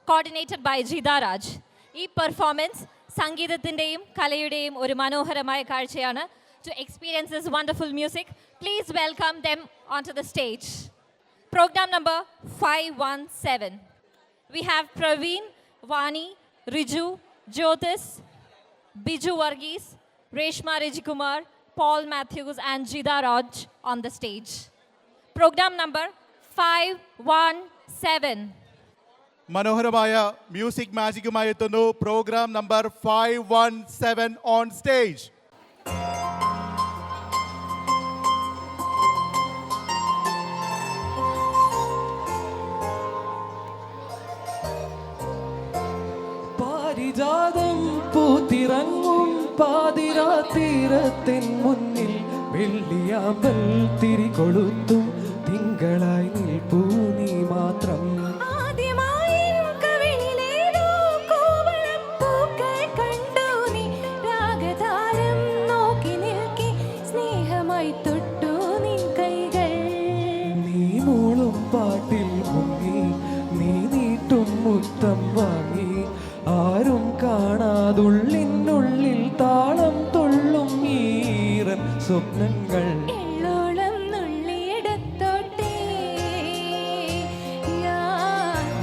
coordinated by Jida Raj. ഈ performance സംഗീതത്തിൻ്റെയും കലയുടെയും ഒരു മനോഹരമായ കാഴ്ചയാണ്. To experience this wonderful music, please welcome them onto the stage. Program number 517. We have Praveen, Vani, Riju, Jyotis, Biju Varghese, Reshma Rejikumar, Paul Matthews and Jida Raj on the stage. Program number 517. മനോഹരമായ music മാജിക്കുമായി എത്തുന്നു programme number 517 on stage. പാരിജാതം പൂത്തിറങ്ങും പാതിരാതീരത്തിൻ മുന്നിൽ വെള്ളിയാമ്പൽ തിരികൊളുത്തും തിങ്കളായി നിൽപ്പൂ നീ മാത്രം. പാട്ടിൽ മുങ്ങി നീ നീട്ടും മുത്തം വാങ്ങി ആരും കാണാതുള്ളിനുള്ളിൽ താളം തുള്ളും ഈറൻ സ്വപ്നങ്ങൾ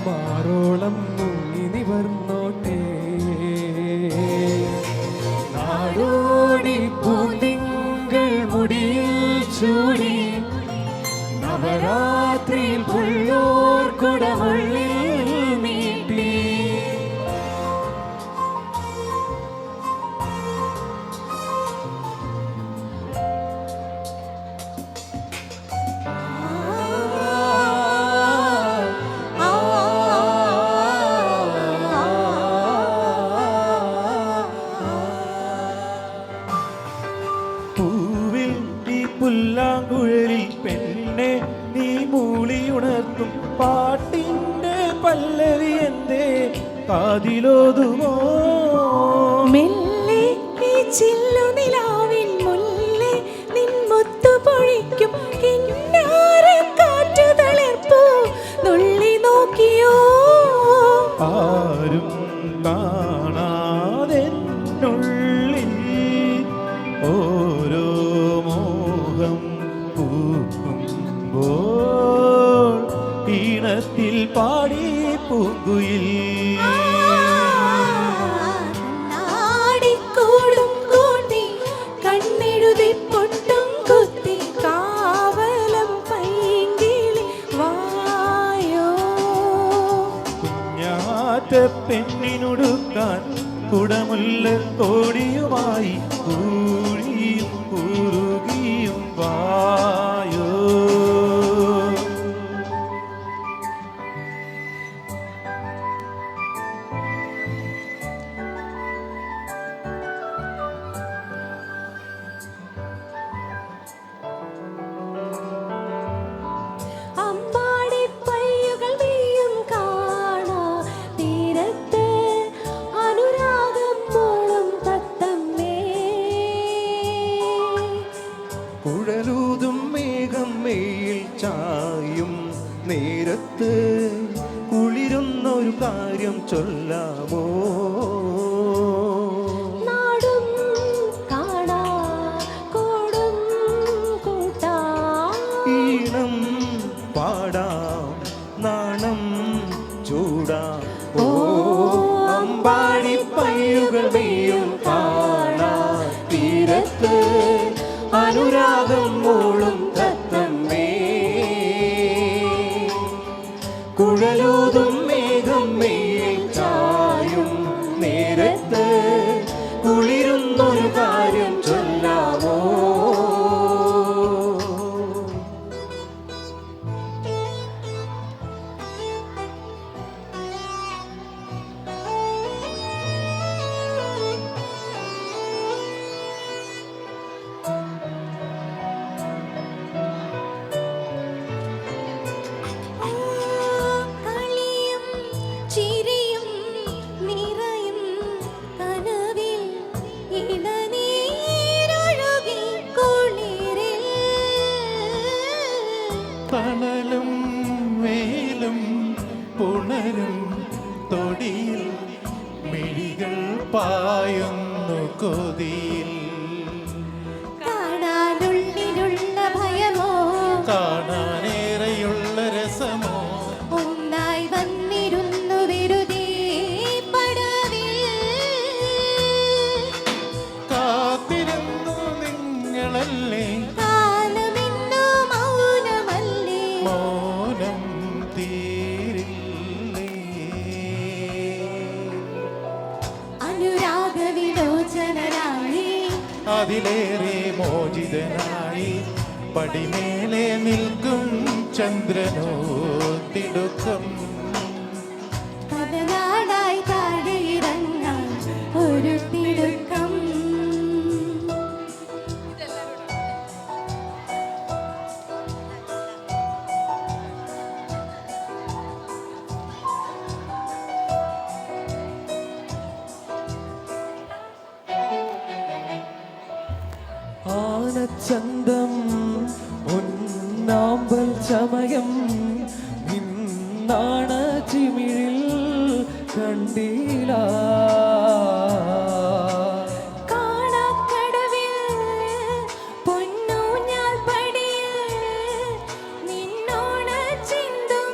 മാറോളം മുങ്ങി നിവർന്നോട്ടെ. നാടോടി പൂന്തിങ്കൾ മുടിയിൽ ചൂടി നവരാത്രിയിൽ പുള്ളോർ കുടമുള്ളിൽ നീട്ടി. പൂവിൽ ഈ പുല്ലാങ്കുഴലിൽ പെണ്ണെ നീ മൂളിയുണർത്തും പാട്ടിന്റെ പല്ലവി എന്റെ കാതിലോതുമോ? മെല്ലെ ഈ ചില്ലുനിലാവിൻ മുല്ലേ നിൻ മുത്തു പൊഴിക്കും കിന്നാരക്കാറ്റു തളിർപ്പൂ നുള്ളി നോക്കിയോ? ആരും കാണാതെന്നുള്ളിൽ ഓരോ മോഹം പൂക്കുമ്പോൾ ഈണത്തിൽ പാടി പൂങ്കുയിൽ. നാടിക്കൂടും കൂട്ടി കണ്ണെഴുതി പൊട്ടും കുത്തി കാവലം പൈങ്കിളി വായോ. കുഞ്ഞാറ്റ പെണ്ണിനൊടുക്കാൻ കുടമുല്ല കോടിയുമായി കൂഴിയും കുറുകിയും വായോ. അമ്പാടി പയ്യുകൾ വീയും കാണാ തീരത്ത് അനുരാഗം മൂളും തത്തമ്മേ. കുഴലൂതും മേഘം മേയിൽ ചായും നേരത്ത് കുളിരുന്നൊരു കാര്യം ചൊല്ലാമോ? നാടും കാണാ കോടും കൂട്ടാ ഈണം പാടാം നാണം ചൂടാം. ഓ അമ്പാടി പയ്യുകൾ മെയ്യും കാണാ തീരത്ത് അനുരാഗം മൂളും തത്തമ്മേ. കുഴലൂതും മേഘം മെയ്യിൽ ചായും നേരത്ത് കുളിരുന്നൊരു കാര്യം ചൊല്ലാമോ? കളിയും ചിരിയും നിറയും കനവിൽ ഇടനീരൊഴുകി കുളിരിൽ. തണലും വെയിലും പുണരും കൊതിയിൽ കാണാനുള്ളിലുള്ള ഭയമോ കാണാനേറെയുള്ള രസമോ ഒന്നായി വന്നിരുന്നു വെറുതെ പടവിൽ കാത്തിരുന്നു നിങ്ങളല്ലേ കാലമിന്നു മൗനമല്ലേ മൗനം തീരില്ലേ അനുരാഗവിലോചനരായി അതിലേറെ മോചിതനായി പടിമേലെ നിൽക്കും ചന്ദ്രനോ തിടുക്കം പലനാടായി താഴെ ഇറങ്ങാൻ ഒരു തിടുക്കം ആനച്ചന്തം ഒന്നാമ്പൽ ചമയം നിന്നാണ ചിമിഴിൽ കണ്ടീല കാണാക്കടവിൽ പൊന്നൂഞ്ഞാൽ പടിയിൽ നിന്നോണ ചിന്തും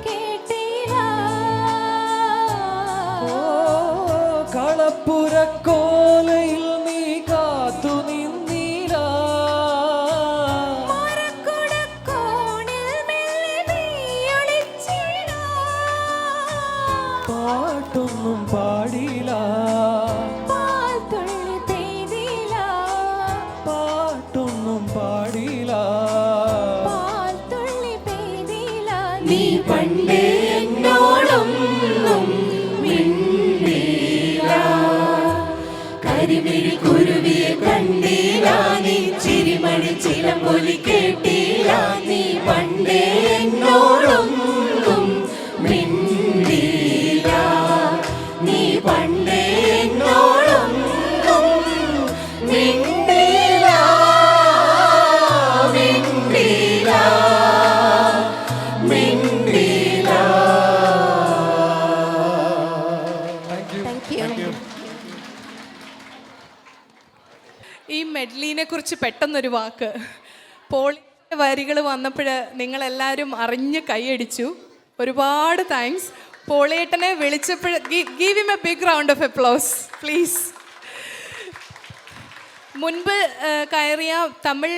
കേട്ടില്ല ഓ കളപ്പുരക്കോലയിൽ നീ കാത്തു നിന്നീല മരക്കുടക്കോണിൽ മെല്ലെ നീയൊളിച്ചിട പാട്ടൊന്നും പാടിയില്ല പാൽ തുള്ളി പെയ്തില്ല പാട്ടൊന്നും പാടിയില്ല പാൽ തുള്ളി പെയ്തില്ല നീ പണ്ടേ എന്നോടൊന്നും മിണ്ടില്ല കരിമിഴി കുരുവിയെ കണ്ടില്ല നീ ചിരിമണി ചിലമ്പൊലി കേട്ടില്ല നീ പണ്ടേ എന്നോടൊന്നും മിണ്ടില്ല നീ പണ്ടേ എന്നോടൊന്നും മിണ്ടില്ല മിണ്ടില്ല മിണ്ടില്ല താങ്ക് യു ഈ മെഡ്ലിനെ കുറിച്ച് പെട്ടെന്നൊരു വാക്ക് പോളിയുടെ വരികൾ വന്നപ്പോൾ നിങ്ങളെല്ലാവരും അറിഞ്ഞ് കൈയടിച്ചു. ഒരുപാട് താങ്ക്സ്. പോളിയേട്ടനെ വിളിച്ചപ്പോൾ give him a big round of applause please. മുൻപ് കയറിയ തമിഴ്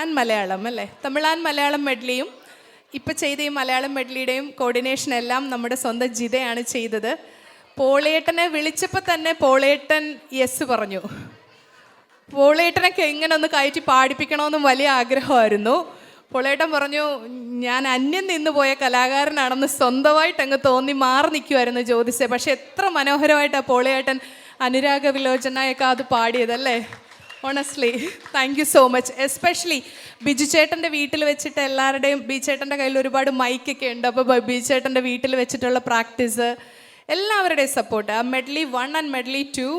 ആൻഡ് മലയാളം അല്ലേ, തമിഴ് ആൻഡ് മലയാളം മെഡ്ലിയും ഇപ്പം ചെയ്ത ഈ മലയാളം മെഡ്ലിയുടെയും കോർഡിനേഷൻ എല്ലാം നമ്മുടെ സ്വന്തം ജിതയാണ് ചെയ്തത്. പോളിയേട്ടനെ വിളിച്ചപ്പോൾ തന്നെ പോളിയേട്ടൻ യെസ് പറഞ്ഞു. പോളിയേട്ടനൊക്കെ എങ്ങനെ ഒന്ന് കയറ്റി പാടിപ്പിക്കണമെന്നും വലിയ ആഗ്രഹമായിരുന്നു. പോളിയേട്ടൻ പറഞ്ഞു ഞാൻ അന്യം നിന്ന് പോയ കലാകാരനാണെന്ന് സ്വന്തമായിട്ട് അങ്ങ് തോന്നി മാറി നിൽക്കുമായിരുന്നു ജ്യോതിസെ. പക്ഷെ എത്ര മനോഹരമായിട്ടാണ് പോളിയേട്ടൻ അനുരാഗ വിലോചനയൊക്കെ അത് പാടിയതല്ലേ. Honestly thank you so much. Especially Biju ചേട്ടൻ്റെ വീട്ടിൽ വെച്ചിട്ട് എല്ലാവരുടെയും, ബിജു ചേട്ടൻ്റെ കയ്യിൽ ഒരുപാട് മൈക്കൊക്കെ ഉണ്ട്. അപ്പോൾ ബിജു ചേട്ടൻ്റെ വീട്ടിൽ വെച്ചിട്ടുള്ള പ്രാക്ടീസ്, എല്ലാവരുടെയും സപ്പോർട്ട്. ആ മെഡ്ലി 1 ആൻഡ് മെഡ്ലി 2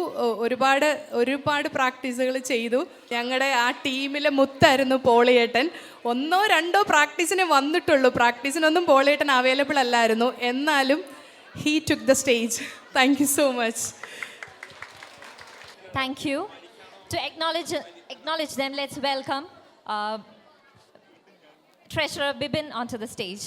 ഒരുപാട് പ്രാക്ടീസുകൾ ചെയ്തു. ഞങ്ങളുടെ ആ ടീമിലെ മുത്തായിരുന്നു പോളിയേട്ടൻ. 1 or 2 പ്രാക്ടീസിനെ വന്നിട്ടുള്ളൂ. പ്രാക്ടീസിനൊന്നും പോളിയേട്ടൻ അവൈലബിൾ അല്ലായിരുന്നു. എന്നാലും he took the stage. Thank you so much. Thank you. To acknowledge them, let's welcome Treasurer Bibin onto the stage.